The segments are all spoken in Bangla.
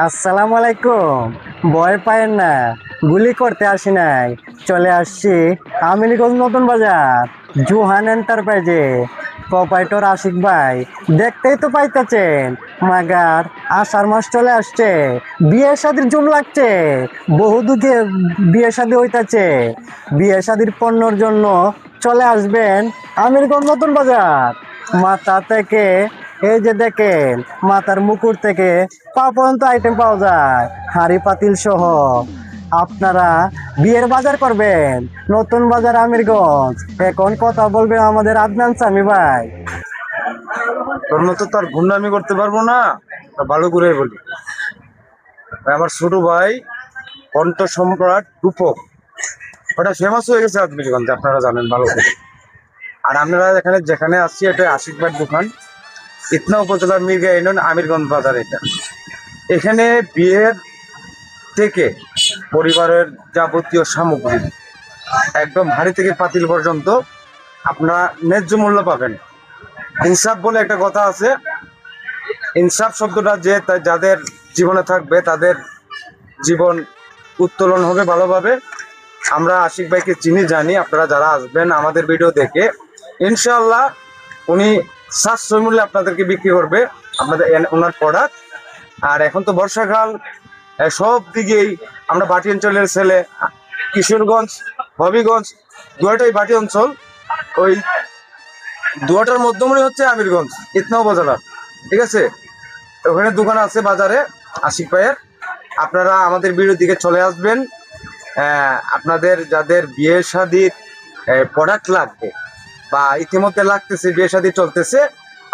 আসসালামু আলাইকুম। ভয় পায়েন না, গুলি করতে আসি নাই, চলে আসছি আমিরগঞ্জ নতুন বাজার জুহান এন্টারপ্রাইজে। প্রোপাইটর আশিক ভাই, দেখতেই তো পাইতেছেন মাগার আষাঢ় মাস চলে আসছে, বিয়ে শাদির জুম লাগছে, বহু দুঃখে বিয়ে শাদি হইতাছে। বিয়ে শাদির পণ্যর জন্য চলে আসবেন আমিরগঞ্জ নতুন বাজার। মাথা থেকে এই যে দেখেন, মাথার মুকুট থেকে পা পর্যন্ত আইটেম পাওয়া যায়, হাঁড়ি পাতিল সহ। আপনারা বিয়ের বাজার করবেন নতুন বাজার আমিরগঞ্জ। এখন কথা বলবেন আমাদের আদনান সামি ভাই। তোর মতো তো আর গুন্ডামি করতে পারবো না, ভালো করে বলি। আমার ছোট ভাই কণ্ঠ সম্রাট রূপক, ওটা ফেমাস হয়ে গেছে আদমিরগঞ্জে, আপনারা জানেন ভালো করে। আর আমরা এখানে যেখানে আসছি এটা আশিক ভাইয়ের দোকান, ইতনা উপজেলার মির্গা ইউনিয়ন আমিরগঞ্জ বাজার। এটা এখানে বিয়ের থেকে পরিবারের যাবতীয় সামগ্রী একদম হাঁড়ি থেকে পাতিল পর্যন্ত আপনারা ন্যায্য মূল্য পাবেন। ইনসাফ বলে একটা কথা আছে, ইনসাফ শব্দটা যে যাদের জীবনে থাকবে তাদের জীবন উত্তোলন হবে ভালোভাবে। আমরা আশিক ভাইকে চিনি জানি, আপনারা যারা আসবেন আমাদের ভিডিও দেখে ইনশাআল্লাহ উনি সাশ্রয় মূল্যে আপনাদেরকে বিক্রি করবে আপনাদের ওনার প্রোডাক্ট। আর এখন তো বর্ষাকাল, সব দিকেই আমরা বাটি অঞ্চলের ছেলে, কিশোরগঞ্জ হবিগঞ্জ দুয়াটাই বাটি অঞ্চল, ওই দুয়াটার মধ্যমণি হচ্ছে আমিরগঞ্জ ইতনা উপজেলা, ঠিক আছে। ওখানে দোকান আছে বাজারে আশিক ভাইয়ের। আপনারা আমাদের ভিডিওর দিকে চলে আসবেন। আপনাদের যাদের বিয়ে শাদির প্রোডাক্ট লাগবে বা ইতিমধ্যে লাগতেছে, বিয়ে শাদী চলতেছে,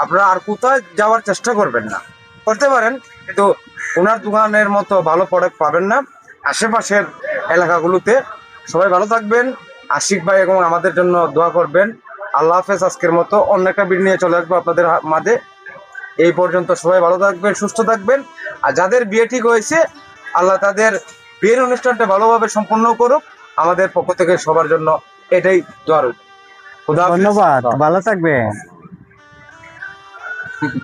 আপনারা আর কোথায় যাওয়ার চেষ্টা করবেন না, করতে পারেন কিন্তু ওনার দোকানের মতো ভালো প্রোডাক্ট পাবেন না আশেপাশের এলাকাগুলোতে। সবাই ভালো থাকবেন, আশিক ভাই এবং আমাদের জন্য দোয়া করবেন। আল্লাহ হাফেজ। আজকের মতো অন্য একটা ভিডিও নিয়ে চলে আসবো আপনাদের মাঝে। এই পর্যন্ত সবাই ভালো থাকবেন, সুস্থ থাকবেন। আর যাদের বিয়ে ঠিক হয়েছে আল্লাহ তাদের বিয়ের অনুষ্ঠানটা ভালোভাবে সম্পন্ন করুক, আমাদের পক্ষ থেকে সবার জন্য এটাই দোয়া রইল। ধন্যবাদ, ভালো থাকবেন।